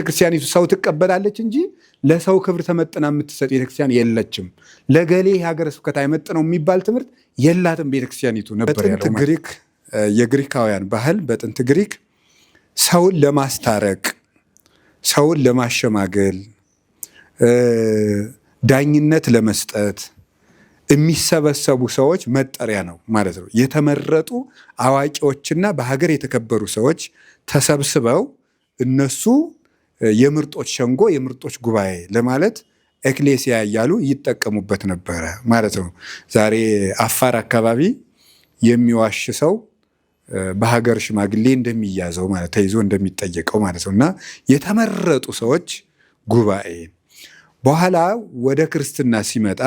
ክርስቲያኒቱ ሰው ትቀበላለች እንጂ ለሰው ክብር ተመጥና የምትሰጥ ቤተክርስቲያን የለችም። ለገሌ ሀገረ ስብከት አይመጥነው የሚባል ትምህርት የላትም ቤተክርስቲያኒቱ ነበር ያለው። በጥንት ግሪክ የግሪካውያን ባህል በጥንት ግሪክ ሰውን ለማስታረቅ፣ ሰውን ለማሸማገል፣ ዳኝነት ለመስጠት የሚሰበሰቡ ሰዎች መጠሪያ ነው ማለት ነው። የተመረጡ አዋቂዎችና በሀገር የተከበሩ ሰዎች ተሰብስበው እነሱ የምርጦች ሸንጎ የምርጦች ጉባኤ ለማለት ኤክሌሲያ እያሉ ይጠቀሙበት ነበረ ማለት ነው። ዛሬ አፋር አካባቢ የሚዋሽ ሰው በሀገር ሽማግሌ እንደሚያዘው ማለት ተይዞ እንደሚጠየቀው ማለት ነው። እና የተመረጡ ሰዎች ጉባኤ በኋላ ወደ ክርስትና ሲመጣ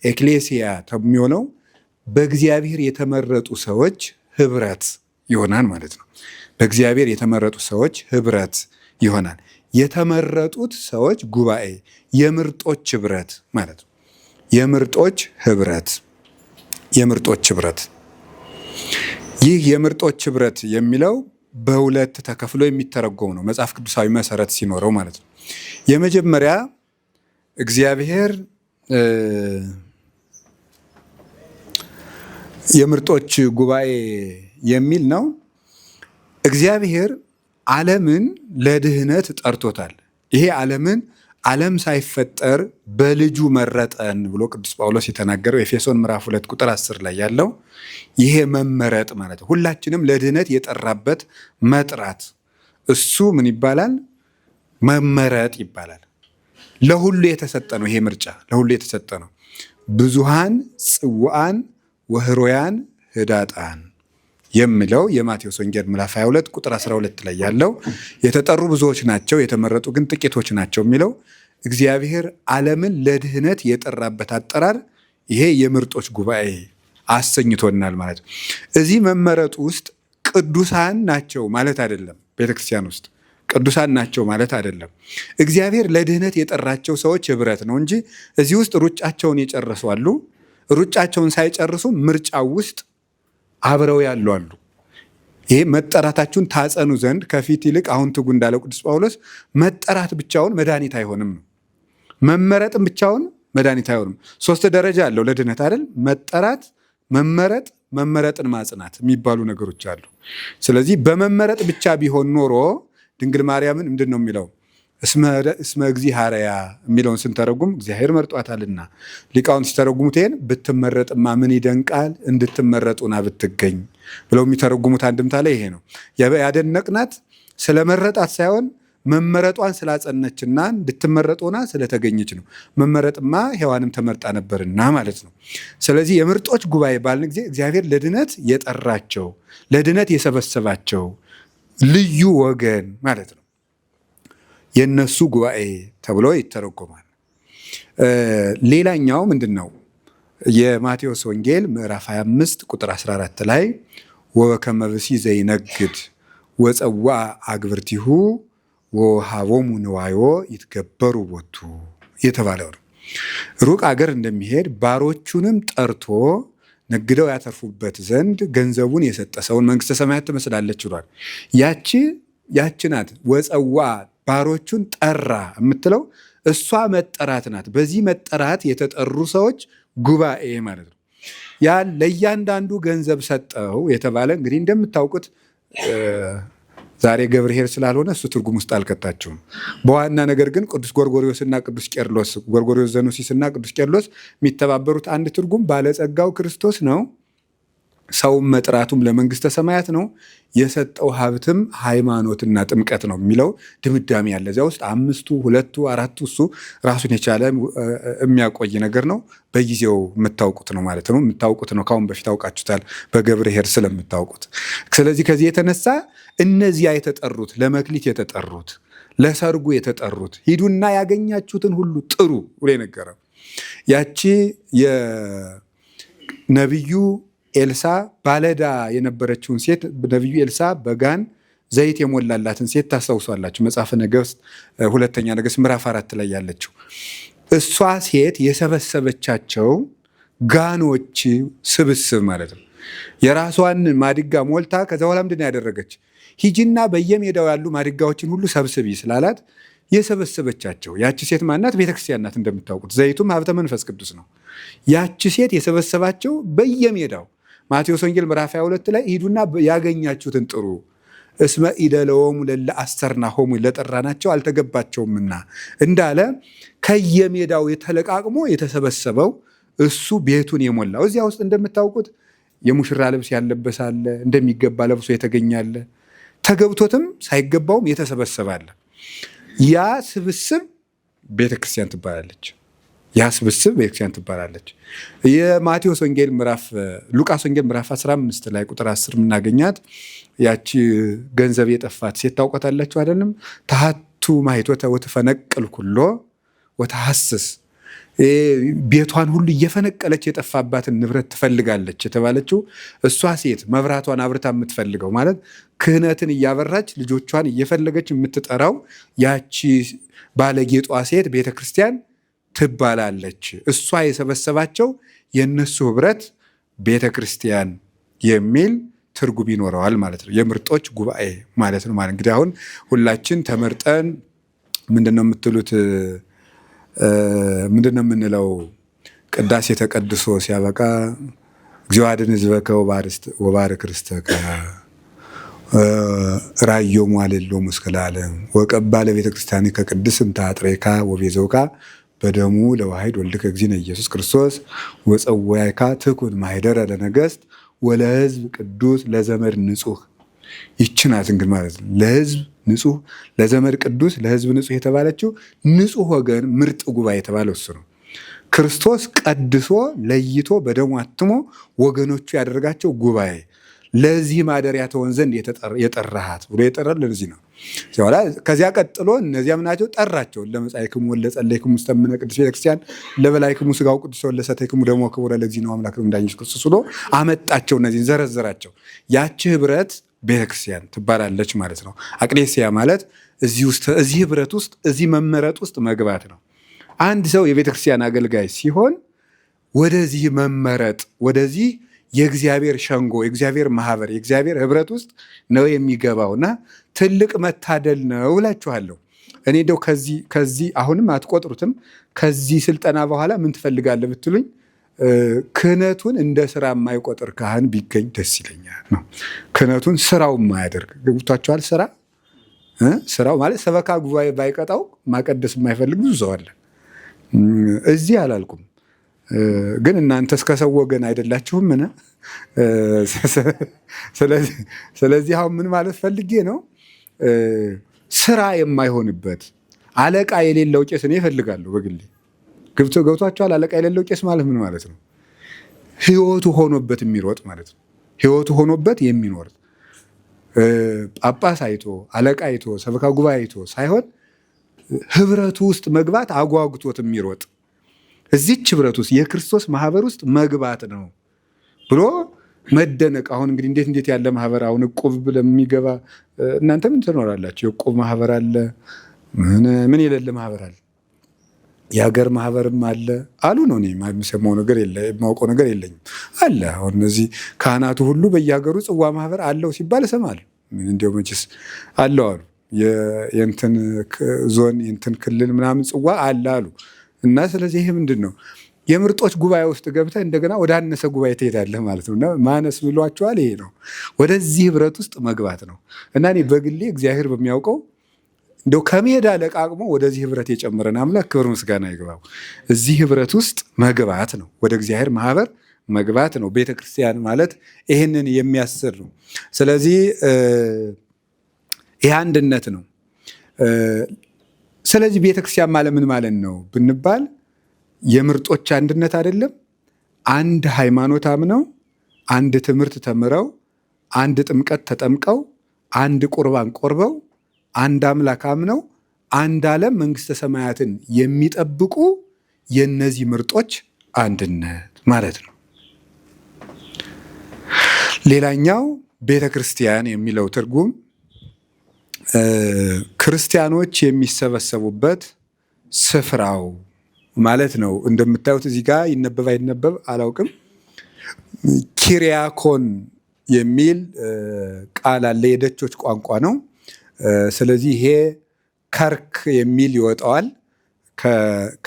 ኤክሌሲያ የሚሆነው በእግዚአብሔር የተመረጡ ሰዎች ህብረት ይሆናል ማለት ነው። በእግዚአብሔር የተመረጡ ሰዎች ህብረት ይሆናል። የተመረጡት ሰዎች ጉባኤ፣ የምርጦች ህብረት ማለት ነው። የምርጦች ህብረት፣ የምርጦች ህብረት። ይህ የምርጦች ህብረት የሚለው በሁለት ተከፍሎ የሚተረጎም ነው፣ መጽሐፍ ቅዱሳዊ መሰረት ሲኖረው ማለት ነው። የመጀመሪያ እግዚአብሔር የምርጦች ጉባኤ የሚል ነው። እግዚአብሔር ዓለምን ለድህነት ጠርቶታል። ይሄ ዓለም ሳይፈጠር በልጁ መረጠን ብሎ ቅዱስ ጳውሎስ የተናገረው ኤፌሶን ምዕራፍ 2 ቁጥር 10 ላይ ያለው ይሄ መመረጥ ማለት ነው። ሁላችንም ለድህነት የጠራበት መጥራት፣ እሱ ምን ይባላል? መመረጥ ይባላል። ለሁሉ የተሰጠ ነው። ይሄ ምርጫ ለሁሉ የተሰጠ ነው። ብዙሃን ጽዋዓን ወህሮያን ህዳጣን የሚለው የማቴዎስ ወንጌል ምዕራፍ 22 ቁጥር 12 ላይ ያለው የተጠሩ ብዙዎች ናቸው፣ የተመረጡ ግን ጥቂቶች ናቸው የሚለው እግዚአብሔር ዓለምን ለድህነት የጠራበት አጠራር ይሄ የምርጦች ጉባኤ አሰኝቶናል ማለት ነው። እዚህ መመረጡ ውስጥ ቅዱሳን ናቸው ማለት አይደለም። ቤተክርስቲያን ውስጥ ቅዱሳን ናቸው ማለት አይደለም። እግዚአብሔር ለድህነት የጠራቸው ሰዎች ህብረት ነው እንጂ እዚህ ውስጥ ሩጫቸውን የጨረሱ አሉ። ሩጫቸውን ሳይጨርሱ ምርጫው ውስጥ አብረው ያሉ አሉ። ይሄ መጠራታችሁን ታጸኑ ዘንድ ከፊት ይልቅ አሁን ትጉ እንዳለው ቅዱስ ጳውሎስ መጠራት ብቻውን መድኃኒት አይሆንም ነው። መመረጥም ብቻውን መድኃኒት አይሆንም። 3 ደረጃ አለው ለድህነት አይደል? መጠራት፣ መመረጥ፣ መመረጥን ማጽናት የሚባሉ ነገሮች አሉ። ስለዚህ በመመረጥ ብቻ ቢሆን ኖሮ ድንግል ማርያምን ምንድን ነው የሚለው? እስመ እግዚአብሔር የሚለውን ስንተረጉም እግዚአብሔር መርጧታልና፣ ሊቃውንት ሲተረጉሙት ይሄን ብትመረጥማ ምን ይደንቃል እንድትመረጡና ብትገኝ ብለው የሚተረጉሙት አንድምታ ላይ ይሄ ነው። ያደነቅናት ስለመረጣት ሳይሆን መመረጧን ስላጸነችና እንድትመረጡና ስለተገኘች ነው። መመረጥማ ሔዋንም ተመርጣ ነበርና ማለት ነው። ስለዚህ የምርጦች ጉባኤ ባልን ጊዜ እግዚአብሔር ለድነት የጠራቸው፣ ለድነት የሰበሰባቸው ልዩ ወገን ማለት ነው። የነሱ ጉባኤ ተብሎ ይተረጎማል። ሌላኛው ምንድን ነው? የማቴዎስ ወንጌል ምዕራፍ 25 ቁጥር 14 ላይ ወበከመ ብእሲ ዘይነግድ ወፀዋ አግብርቲሁ ወሃቦሙ ንዋዮ ይትገበሩ ቦቱ የተባለው ነው። ሩቅ አገር እንደሚሄድ ባሮቹንም ጠርቶ ነግደው ያተርፉበት ዘንድ ገንዘቡን የሰጠ ሰውን መንግስተ ሰማያት ትመስላለች ብሏል። ያቺ ናት ወፀዋ ባሮቹን ጠራ የምትለው እሷ መጠራት ናት። በዚህ መጠራት የተጠሩ ሰዎች ጉባኤ ማለት ነው። ያ ለእያንዳንዱ ገንዘብ ሰጠው የተባለ እንግዲህ እንደምታውቁት ዛሬ ገብርኄር ስላልሆነ እሱ ትርጉም ውስጥ አልከታቸውም። በዋና ነገር ግን ቅዱስ ጎርጎርዮስና ቅዱስ ቄርሎስ፣ ጎርጎርዮስ ዘኑሲስና ቅዱስ ቄርሎስ የሚተባበሩት አንድ ትርጉም ባለጸጋው ክርስቶስ ነው፣ ሰውም መጥራቱም ለመንግስተ ሰማያት ነው፣ የሰጠው ሀብትም ሃይማኖትና ጥምቀት ነው የሚለው ድምዳሜ ያለ እዚያ ውስጥ 5ቱ 2ቱ 4ቱ እሱ ራሱን የቻለ የሚያቆይ ነገር ነው። በጊዜው የምታውቁት ነው ማለት ነው። የምታውቁት ነው፣ ካሁን በፊት አውቃችሁታል በገብርኄር ስለምታውቁት። ስለዚህ ከዚህ የተነሳ እነዚያ የተጠሩት፣ ለመክሊት የተጠሩት፣ ለሰርጉ የተጠሩት ሂዱና ያገኛችሁትን ሁሉ ጥሩ ብሎ የነገረው ያቺ የነቢዩ ኤልሳ ባለዳ የነበረችውን ሴት ነቢዩ ኤልሳ በጋን ዘይት የሞላላትን ሴት ታስታውሷላችሁ። መጽሐፈ ነገሥት 2ኛ ነገሥት ምዕራፍ 4 ላይ ያለችው እሷ ሴት የሰበሰበቻቸው ጋኖች ስብስብ ማለት ነው። የራሷን ማድጋ ሞልታ ከዛ በኋላ ምንድን ያደረገች? ሂጂና በየሜዳው ያሉ ማድጋዎችን ሁሉ ሰብስቢ ስላላት የሰበሰበቻቸው ያቺ ሴት ማናት? ቤተክርስቲያን ናት። እንደምታውቁት ዘይቱም ሀብተ መንፈስ ቅዱስ ነው። ያቺ ሴት የሰበሰባቸው በየሜዳው ማቴዎስ ወንጌል ምዕራፍ 22 ላይ ሂዱና ያገኛችሁትን ጥሩ እስመ ኢደለወሙ ለለ አስተርናሆሙ ለጠራናቸው አልተገባቸውምና እንዳለ ከየሜዳው የተለቃቅሞ የተሰበሰበው እሱ ቤቱን የሞላው። እዚያ ውስጥ እንደምታውቁት የሙሽራ ልብስ ያለበሳለ፣ እንደሚገባ ለብሶ የተገኛለ፣ ተገብቶትም ሳይገባውም የተሰበሰባለ። ያ ስብስብ ቤተክርስቲያን ትባላለች። ያ ስብስብ ቤተክርስቲያን ትባላለች። የማቴዎስ ወንጌል ሉቃስ ወንጌል ምዕራፍ 15 ላይ ቁጥር 10 የምናገኛት ያቺ ገንዘብ የጠፋት ሴት ታውቋታላችሁ አይደለም? ተሃቱ ማኅቶተ ወትፈነቅል ኩሎ ወተሐስስ፣ ቤቷን ሁሉ እየፈነቀለች የጠፋባትን ንብረት ትፈልጋለች የተባለችው እሷ ሴት መብራቷን አብርታ የምትፈልገው ማለት ክህነትን እያበራች ልጆቿን እየፈለገች የምትጠራው ያቺ ባለጌጧ ሴት ቤተክርስቲያን ትባላለች። እሷ የሰበሰባቸው የነሱ ህብረት ቤተክርስቲያን የሚል ትርጉም ይኖረዋል ማለት ነው። የምርጦች ጉባኤ ማለት ነው። ማለት እንግዲህ አሁን ሁላችን ተመርጠን ምንድነው የምትሉት? ምንድነው የምንለው? ቅዳሴ ተቀድሶ ሲያበቃ እግዚኦ አድኅን ሕዝበከ ወባርክ ርስተከ ራእዮሙ አሌሎሙ እስከ ለዓለም ወቀባ ለቤተ ክርስቲያኒከ ቅድስት አጥሬካ ወቤዘውካ በደሙ ለዋሕድ ወልድከ እግዚእነ ኢየሱስ ክርስቶስ ወፀዋይካ ትኩን ማኅደረ ለነገሥት ወለሕዝብ ቅዱስ ለዘመድ ንጹሕ። ይችናት እንግዲህ ማለት ነው። ለሕዝብ ንጹሕ፣ ለዘመድ ቅዱስ፣ ለሕዝብ ንጹሕ የተባለችው ንጹሕ ወገን ምርጥ ጉባኤ የተባለው እሱ ነው። ክርስቶስ ቀድሶ ለይቶ በደሙ አትሞ ወገኖቹ ያደረጋቸው ጉባኤ ለዚህ ማደሪያ ትሆን ዘንድ የጠራሃት ብሎ የጠራል። ለዚህ ነው። ከዚያ ቀጥሎ እነዚያም ናቸው ጠራቸው። ለመጻእክሙ ወለጸለይክሙ ውስተ እምነ ቅድስት ቤተክርስቲያን ለበላይክሙ ሥጋው ቅዱስ ወለሰተይክሙ ደሞ ክቡረ ለእግዚእነ አምላክነ መድኃኒነ ክርስቶስ ብሎ አመጣቸው። እነዚህን ዘረዘራቸው። ያቺ ህብረት ቤተክርስቲያን ትባላለች ማለት ነው። አቅሌስያ ማለት እዚህ ህብረት ውስጥ እዚህ መመረጥ ውስጥ መግባት ነው። አንድ ሰው የቤተክርስቲያን አገልጋይ ሲሆን ወደዚህ መመረጥ ወደዚህ የእግዚአብሔር ሸንጎ የእግዚአብሔር ማህበር የእግዚአብሔር ህብረት ውስጥ ነው የሚገባውና ትልቅ መታደል ነው እላችኋለሁ። እኔ እንደው ከዚህ አሁንም አትቆጥሩትም። ከዚህ ስልጠና በኋላ ምን ትፈልጋለህ ብትሉኝ ክህነቱን እንደ ስራ የማይቆጥር ካህን ቢገኝ ደስ ይለኛል ነው። ክህነቱን ስራው የማያደርግ ገብቷችኋል? ስራው ማለት ሰበካ ጉባኤ ባይቀጣው ማቀደስ የማይፈልግ ብዙ ሰው አለ። እዚህ አላልኩም ግን እናንተ እስከ ሰው ወገን አይደላችሁም? ስለዚህ አሁን ምን ማለት ፈልጌ ነው፣ ስራ የማይሆንበት አለቃ የሌለው ቄስ እኔ እፈልጋለሁ በግሌ። ገብቷችኋል? አለቃ የሌለው ቄስ ማለት ምን ማለት ነው? ህይወቱ ሆኖበት የሚሮጥ ማለት ነው። ህይወቱ ሆኖበት የሚኖር ጳጳስ አይቶ አለቃ አይቶ ሰበካ ጉባኤ አይቶ ሳይሆን ህብረቱ ውስጥ መግባት አጓጉቶት የሚሮጥ እዚች ህብረት ውስጥ የክርስቶስ ማህበር ውስጥ መግባት ነው ብሎ መደነቅ። አሁን እንግዲህ እንዴት ያለ ማህበር አሁን እቁብ ለሚገባ እናንተ ምን ትኖራላችሁ? የእቁብ ማህበር አለ፣ ምን የሌለ ማህበር አለ። የሀገር ማህበርም አለ አሉ ነው። እኔ የምሰማው ነገር የማውቀው ነገር የለኝም አለ። አሁን እነዚህ ካህናቱ ሁሉ በየሀገሩ ጽዋ ማህበር አለው ሲባል እሰማለሁ። ምን እንዲያው መችስ አለው አሉ። የእንትን ዞን የእንትን ክልል ምናምን ጽዋ አለ አሉ። እና ስለዚህ ይሄ ምንድን ነው? የምርጦች ጉባኤ ውስጥ ገብተህ እንደገና ወደ አነሰ ጉባኤ ትሄዳለህ ማለት ነው። እና ማነስ ብሏቸዋል። ይሄ ነው ወደዚህ ህብረት ውስጥ መግባት ነው። እና እኔ በግሌ እግዚአብሔር በሚያውቀው እንደው ከሜዳ ለቃቅሞ ወደዚህ ህብረት የጨመረን አምላክ ክብር ምስጋና ይግባው። እዚህ ህብረት ውስጥ መግባት ነው፣ ወደ እግዚአብሔር ማህበር መግባት ነው። ቤተክርስቲያን ማለት ይህንን የሚያስር ነው። ስለዚህ ይህ አንድነት ነው። ስለዚህ ቤተክርስቲያን ማለት ምን ማለት ነው ብንባል የምርጦች አንድነት አይደለም። አንድ ሃይማኖት አምነው፣ አንድ ትምህርት ተምረው፣ አንድ ጥምቀት ተጠምቀው፣ አንድ ቁርባን ቆርበው፣ አንድ አምላክ አምነው፣ አንድ ዓለም መንግስተ ሰማያትን የሚጠብቁ የነዚህ ምርጦች አንድነት ማለት ነው። ሌላኛው ቤተክርስቲያን የሚለው ትርጉም ክርስቲያኖች የሚሰበሰቡበት ስፍራው ማለት ነው። እንደምታዩት እዚህ ጋር ይነበብ አይነበብ አላውቅም። ኪሪያኮን የሚል ቃል አለ። የደቾች ቋንቋ ነው። ስለዚህ ይሄ ከርክ የሚል ይወጣዋል።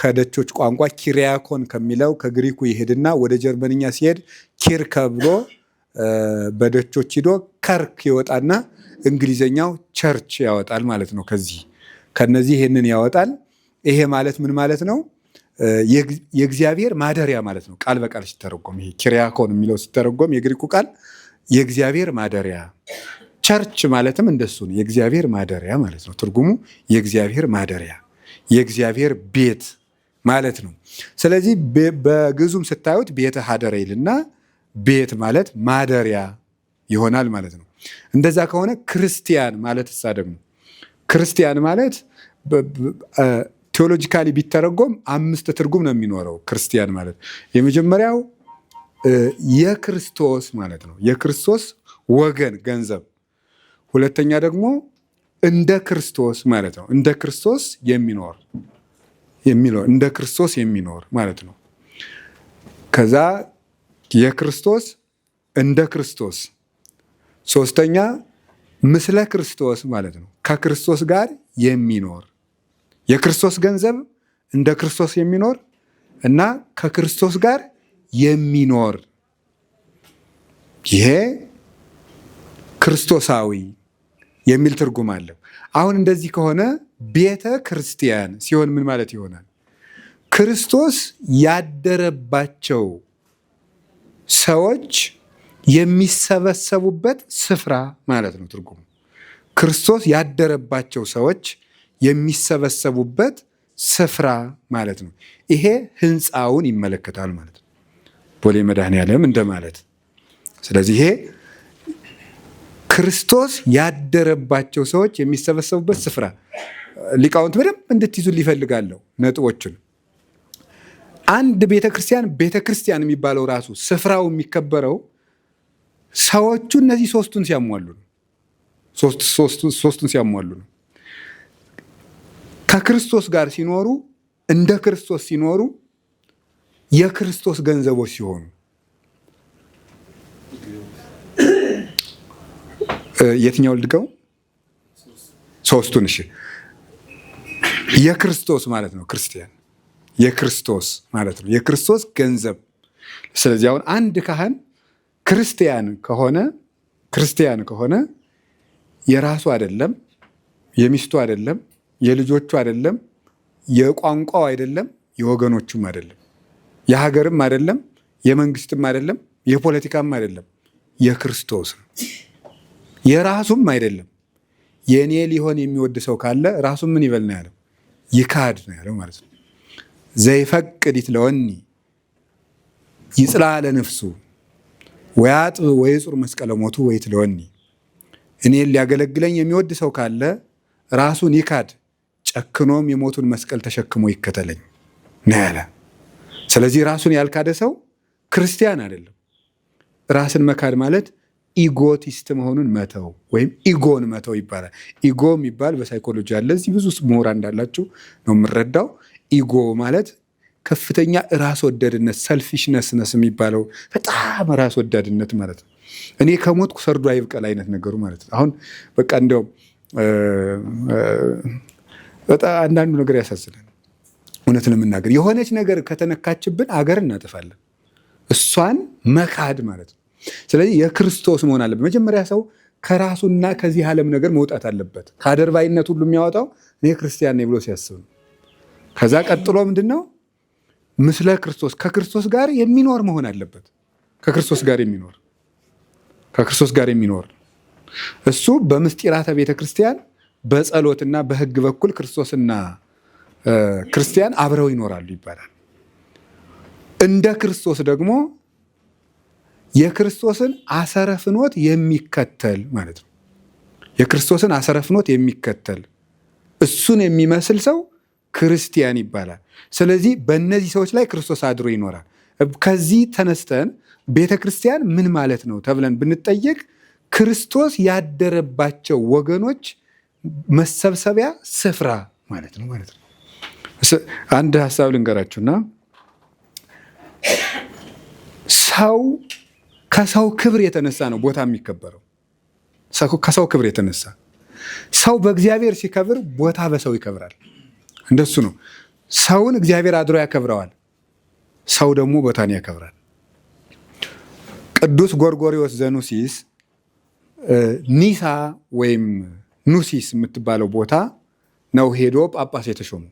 ከደቾች ቋንቋ ኪሪያኮን ከሚለው ከግሪኩ ይሄድና ወደ ጀርመንኛ ሲሄድ ኪርከ ብሎ በደቾች ሂዶ ከርክ ይወጣና እንግሊዘኛው ቸርች ያወጣል ማለት ነው። ከነዚህ ይሄንን ያወጣል። ይሄ ማለት ምን ማለት ነው? የእግዚአብሔር ማደሪያ ማለት ነው። ቃል በቃል ሲተረጎም ይሄ ኪሪያኮን የሚለው ሲተረጎም የግሪኩ ቃል የእግዚአብሔር ማደሪያ፣ ቸርች ማለትም እንደሱ ነው። የእግዚአብሔር ማደሪያ ማለት ነው። ትርጉሙ የእግዚአብሔር ማደሪያ፣ የእግዚአብሔር ቤት ማለት ነው። ስለዚህ በግዕዙም ስታዩት ቤተ ሀደረ ይልና ቤት ማለት ማደሪያ ይሆናል ማለት ነው። እንደዛ ከሆነ ክርስቲያን ማለት እሳ ደግሞ ክርስቲያን ማለት ቴዎሎጂካሊ ቢተረጎም 5 ትርጉም ነው የሚኖረው። ክርስቲያን ማለት የመጀመሪያው የክርስቶስ ማለት ነው። የክርስቶስ ወገን ገንዘብ። ሁለተኛ ደግሞ እንደ ክርስቶስ ማለት ነው። እንደ ክርስቶስ የሚኖር እንደ ክርስቶስ የሚኖር ማለት ነው። ከዛ የክርስቶስ እንደ ክርስቶስ። ሶስተኛ ምስለ ክርስቶስ ማለት ነው። ከክርስቶስ ጋር የሚኖር የክርስቶስ ገንዘብ እንደ ክርስቶስ የሚኖር እና ከክርስቶስ ጋር የሚኖር ይሄ ክርስቶሳዊ የሚል ትርጉም አለው። አሁን እንደዚህ ከሆነ ቤተ ክርስቲያን ሲሆን ምን ማለት ይሆናል? ክርስቶስ ያደረባቸው ሰዎች የሚሰበሰቡበት ስፍራ ማለት ነው ትርጉሙ። ክርስቶስ ያደረባቸው ሰዎች የሚሰበሰቡበት ስፍራ ማለት ነው። ይሄ ህንፃውን ይመለከታል ማለት ነው። ቦሌ መድኃኔዓለም እንደማለት። ስለዚህ ይሄ ክርስቶስ ያደረባቸው ሰዎች የሚሰበሰቡበት ስፍራ ሊቃውንት በደንብ እንድትይዙ ሊፈልጋለሁ ነጥቦችን። አንድ ቤተክርስቲያን የሚባለው ራሱ ስፍራው የሚከበረው ሰዎቹ እነዚህ ሶስቱን ሲያሟሉ ነው። ሶስቱን ሲያሟሉ ነው። ከክርስቶስ ጋር ሲኖሩ፣ እንደ ክርስቶስ ሲኖሩ፣ የክርስቶስ ገንዘቦች ሲሆኑ። የትኛው ልድገው? ሶስቱን። እሺ፣ የክርስቶስ ማለት ነው። ክርስቲያን የክርስቶስ ማለት ነው። የክርስቶስ ገንዘብ። ስለዚህ አሁን አንድ ካህን ክርስቲያን ከሆነ የራሱ አይደለም፣ የሚስቱ አይደለም፣ የልጆቹ አይደለም፣ የቋንቋው አይደለም፣ የወገኖቹም አይደለም፣ የሀገርም አይደለም፣ የመንግስትም አይደለም፣ የፖለቲካም አይደለም፣ የክርስቶስ ነው። የራሱም አይደለም። የእኔ ሊሆን የሚወድ ሰው ካለ ራሱን ምን ይበል ነው ያለው? ይካድ ነው ያለው ማለት ነው። ዘይፈቅድ ይትለወኒ ይጽልዓ ለነፍሱ ወያጥብ ወይጹር መስቀለ ሞቱ ወይትለወኒ። እኔን ሊያገለግለኝ የሚወድ ሰው ካለ ራሱን ይካድ፣ ጨክኖም የሞቱን መስቀል ተሸክሞ ይከተለኝ ነው ያለ። ስለዚህ ራሱን ያልካደ ሰው ክርስቲያን አይደለም። ራስን መካድ ማለት ኢጎቲስት መሆኑን መተው ወይም ኢጎን መተው ይባላል። ኢጎ የሚባል በሳይኮሎጂ አለ። እዚህ ብዙ ምሁራን እንዳላችሁ ነው የምረዳው። ኢጎ ማለት ከፍተኛ ራስ ወዳድነት፣ ሰልፊሽነስነስ የሚባለው በጣም ራስ ወዳድነት ማለት ነው። እኔ ከሞትኩ ሰርዶ አይብቀል አይነት ነገሩ ማለት ነው። አሁን በቃ እንዲያውም በጣም አንዳንዱ ነገር ያሳዝናል። እውነት ለመናገር የሆነች ነገር ከተነካችብን አገር እናጠፋለን። እሷን መካድ ማለት ነው። ስለዚህ የክርስቶስ መሆን አለበት። መጀመሪያ ሰው ከራሱና ከዚህ ዓለም ነገር መውጣት አለበት። ከአደርባይነት ሁሉ የሚያወጣው እኔ ክርስቲያን ነኝ ብሎ ሲያስብ ነው። ከዛ ቀጥሎ ምንድን ነው? ምስለ ክርስቶስ ከክርስቶስ ጋር የሚኖር መሆን አለበት። ከክርስቶስ ጋር የሚኖር እሱ በምስጢራተ ቤተ ክርስቲያን በጸሎትና በሕግ በኩል ክርስቶስና ክርስቲያን አብረው ይኖራሉ ይባላል። እንደ ክርስቶስ ደግሞ የክርስቶስን አሰረ ፍኖት የሚከተል ማለት ነው። የክርስቶስን አሰረ ፍኖት የሚከተል እሱን የሚመስል ሰው ክርስቲያን ይባላል። ስለዚህ በእነዚህ ሰዎች ላይ ክርስቶስ አድሮ ይኖራል። ከዚህ ተነስተን ቤተ ክርስቲያን ምን ማለት ነው ተብለን ብንጠየቅ ክርስቶስ ያደረባቸው ወገኖች መሰብሰቢያ ስፍራ ማለት ነው። አንድ ሀሳብ ልንገራችሁና ሰው ከሰው ክብር የተነሳ ነው ቦታ የሚከበረው። ከሰው ክብር የተነሳ ሰው በእግዚአብሔር ሲከብር ቦታ በሰው ይከብራል። እንደሱ ነው። ሰውን እግዚአብሔር አድሮ ያከብረዋል፣ ሰው ደግሞ ቦታን ያከብራል። ቅዱስ ጎርጎርዮስ ዘኑሲስ ኒሳ ወይም ኑሲስ የምትባለው ቦታ ነው ሄዶ ጳጳስ የተሾሙ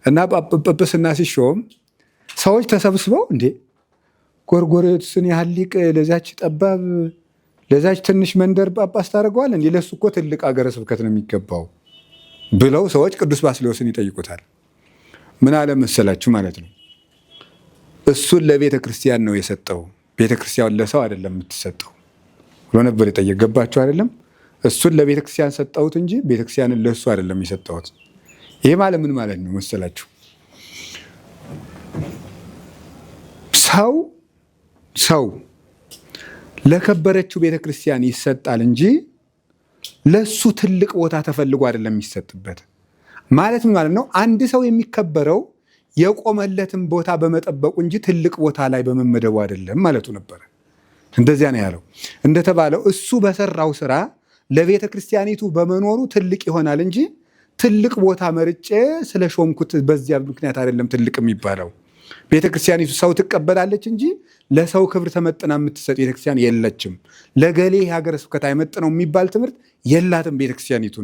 እና ጵጵስና ሲሾም ሰዎች ተሰብስበው እንዴ ጎርጎርዮስን ያህል ሊቅ ለዛች ጠባብ ለዛች ትንሽ መንደር ጳጳስ ታደርገዋል እንዴ? ለሱ እኮ ትልቅ አገረ ስብከት ነው የሚገባው ብለው ሰዎች ቅዱስ ባስልዮስን ይጠይቁታል። ምን አለ መሰላችሁ ማለት ነው፣ እሱን ለቤተ ክርስቲያን ነው የሰጠው፣ ቤተ ክርስቲያን ለሰው አይደለም የምትሰጠው ብሎ ነበር የጠየቀው። ገባችሁ አይደለም? እሱን ለቤተ ክርስቲያን ሰጠሁት እንጂ ቤተ ክርስቲያንን ለሱ አይደለም የሰጠሁት። ይሄ ማለት ምን ማለት ነው መሰላችሁ? ሰው ለከበረችው ቤተ ክርስቲያን ይሰጣል እንጂ ለሱ ትልቅ ቦታ ተፈልጎ አይደለም የሚሰጥበት። ማለት ምን ማለት ነው? አንድ ሰው የሚከበረው የቆመለትን ቦታ በመጠበቁ እንጂ ትልቅ ቦታ ላይ በመመደቡ አይደለም ማለቱ ነበረ። እንደዚያ ነው ያለው። እንደተባለው እሱ በሰራው ስራ ለቤተ ክርስቲያኒቱ በመኖሩ ትልቅ ይሆናል እንጂ ትልቅ ቦታ መርጬ ስለሾምኩት በዚያ ምክንያት አይደለም ትልቅ የሚባለው። ቤተ ክርስቲያኒቱ ሰው ትቀበላለች እንጂ ለሰው ክብር ተመጥና የምትሰጥ ቤተክርስቲያን የለችም። ለገሌ ሀገረ ስብከት አይመጥነው የሚባል ትምህርት የላትም ቤተክርስቲያኒቱ።